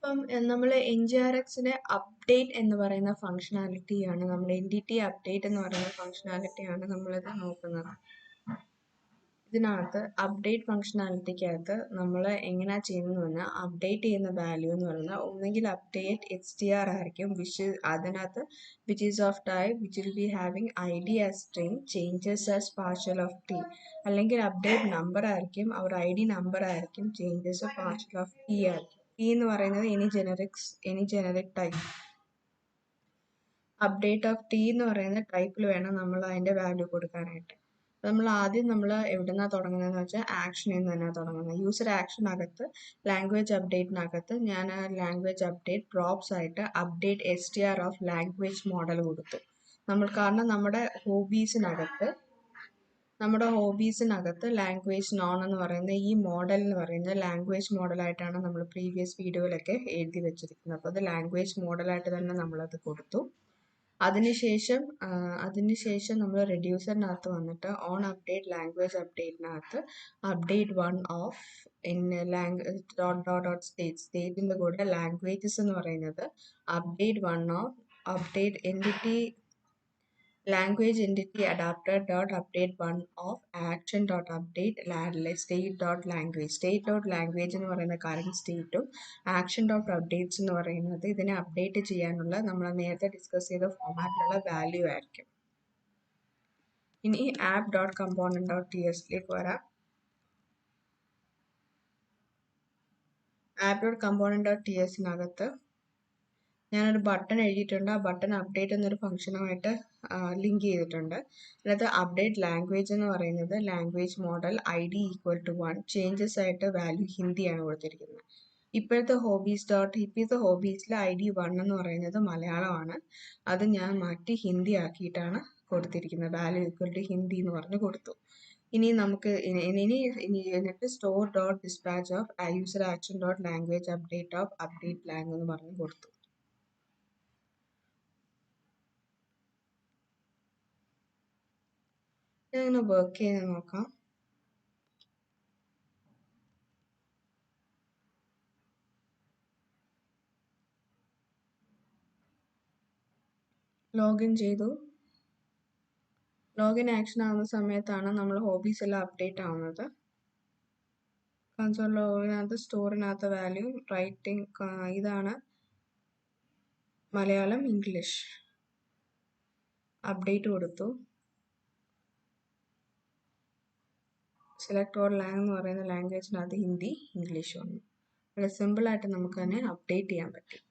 നമ്മൾ NGRXനെ അപ്ഡേറ്റ് എന്ന് പറയുന്ന ഫങ്ഷനാലിറ്റിയാണ് നമ്മൾ NDT അപ്ഡേറ്റ് എന്ന് പറയുന്ന ഫങ്ഷനാലിറ്റിയാണ് നമ്മളിത് നോക്കുന്നത്. ഇതിനകത്ത് അപ്ഡേറ്റ് ഫങ്ഷനാലിറ്റിക്കകത്ത് നമ്മൾ എങ്ങനെയാണ് ചെയ്യുന്നതെന്ന് അപ്ഡേറ്റ് ചെയ്യുന്ന വാല്യൂ എന്ന് പറയുന്നത് ഒന്നെങ്കിൽ അപ്ഡേറ്റ് HTR ആയിരിക്കും അതിനകത്ത് which is of type which will be having ID as string changes as partial of t, അല്ലെങ്കിൽ അപ്ഡേറ്റ് നമ്പർ ആയിരിക്കും അവർ ID നമ്പർ ആയിരിക്കും ചേഞ്ചസ് partial of t ആയിരിക്കും. t എന്ന് പറയുന്നത് any generic type. Update of t എന്ന് പറയുന്ന ടൈപ്പിൽ വേണം നമ്മൾ അതിൻ്റെ വാല്യൂ കൊടുക്കാനായിട്ട്. നമ്മൾ എവിടുന്നാ തുടങ്ങുന്നതെന്ന് വെച്ചാൽ ആക്ഷനിൽ നിന്ന് തന്നെയാണ് തുടങ്ങുന്നത്. യൂസർ ആക്ഷനകത്ത് ലാംഗ്വേജ് അപ്ഡേറ്റിനകത്ത് ഞാൻ ലാംഗ്വേജ് അപ്ഡേറ്റ് പ്രോപ്സ് ആയിട്ട് update STR of language model കൊടുത്തു. കാരണം നമ്മുടെ ഹോബീസിനകത്ത് ലാംഗ്വേജ് നോൺ എന്ന് പറയുന്ന ഈ മോഡൽ എന്ന് പറയുന്നത് ലാംഗ്വേജ് മോഡലായിട്ടാണ് നമ്മൾ പ്രീവിയസ് വീഡിയോയിലൊക്കെ എഴുതി വെച്ചിരിക്കുന്നത്. അപ്പോൾ അത് ലാംഗ്വേജ് മോഡലായിട്ട് തന്നെ നമ്മളത് കൊടുത്തു. അതിനുശേഷം നമ്മൾ റെഡ്യൂസറിനകത്ത് വന്നിട്ട് ഓൺ അപ്ഡേറ്റ് ലാംഗ്വേജ് അപ്ഡേറ്റിനകത്ത് അപ്ഡേറ്റ് 1 ഓഫ് സ്റ്റേറ്റിൻ്റെ കൂടെ ലാംഗ്വേജസ് എന്ന് പറയുന്നത് update 1 of update entity language entity adapter dot update 1 of action dot update state dot language. State dot language എന്ന് പറയുന്ന കറന്റ് സ്റ്റേറ്റും ആക്ഷൻ ഡോട്ട് അപ്ഡേറ്റ്സ് എന്ന് പറയുന്നത് ഇതിനെ അപ്ഡേറ്റ് ചെയ്യാനുള്ള നമ്മൾ നേരത്തെ ഡിസ്കസ് ചെയ്ത ഫോമാറ്റിലുള്ള വാല്യൂ ആയിരിക്കും. ഇനി ആപ്പ് ഡോട്ട് കമ്പോണന്റ് ഡോട്ട് TSലേക്ക് വരാം. ആപ്പ് ഡോട്ട് കമ്പോണന്റ് ഡോട്ട് TSനകത്ത് ഞാനൊരു ബട്ടൺ എഴുതിയിട്ടുണ്ട്. ആ ബട്ടൺ അപ്ഡേറ്റ് എന്നൊരു ഫംഗ്ഷനുമായിട്ട് ലിങ്ക് ചെയ്തിട്ടുണ്ട്. അതിനകത്ത് അപ്ഡേറ്റ് ലാംഗ്വേജ് എന്ന് പറയുന്നത് ലാംഗ്വേജ് മോഡൽ ID = 1 ചേഞ്ചസ് ആയിട്ട് വാല്യൂ ഹിന്ദിയാണ് കൊടുത്തിരിക്കുന്നത്. ഇപ്പോഴത്തെ ഹോബീസിലെ ID 1 എന്ന് പറയുന്നത് മലയാളമാണ്. അത് ഞാൻ മാറ്റി ഹിന്ദി ആക്കിയിട്ടാണ് കൊടുത്തിരിക്കുന്നത്. വാല്യൂ = ഹിന്ദി എന്ന് പറഞ്ഞ് കൊടുത്തു. ഇനി നമുക്ക് എന്നിട്ട് store dot dispatch of user action dot language update of update lang എന്ന് പറഞ്ഞ് കൊടുത്തു. ഇങ്ങനെ വർക്ക് ചെയ്ത് നോക്കാം. ലോഗിൻ ചെയ്തു. ലോഗിൻ ആക്ഷൻ ആവുന്ന സമയത്താണ് നമ്മൾ ഹോബീസ് എല്ലാം അപ്ഡേറ്റ് ആവുന്നത്. കൺസോൾ ലോഗിനകത്ത് സ്റ്റോറിനകത്ത് വാല്യൂ റൈറ്റിംഗ് ഇതാണ് മലയാളം ഇംഗ്ലീഷ്. അപ്ഡേറ്റ് കൊടുത്തു. സെലക്ട് ഓൾ ലാംഗ് എന്ന് പറയുന്ന ലാംഗ്വേജിനകത്ത് ഹിന്ദി ഇംഗ്ലീഷ് വന്നു. വളരെ സിമ്പിളായിട്ട് നമുക്ക് തന്നെ അപ്ഡേറ്റ് ചെയ്യാൻ പറ്റും.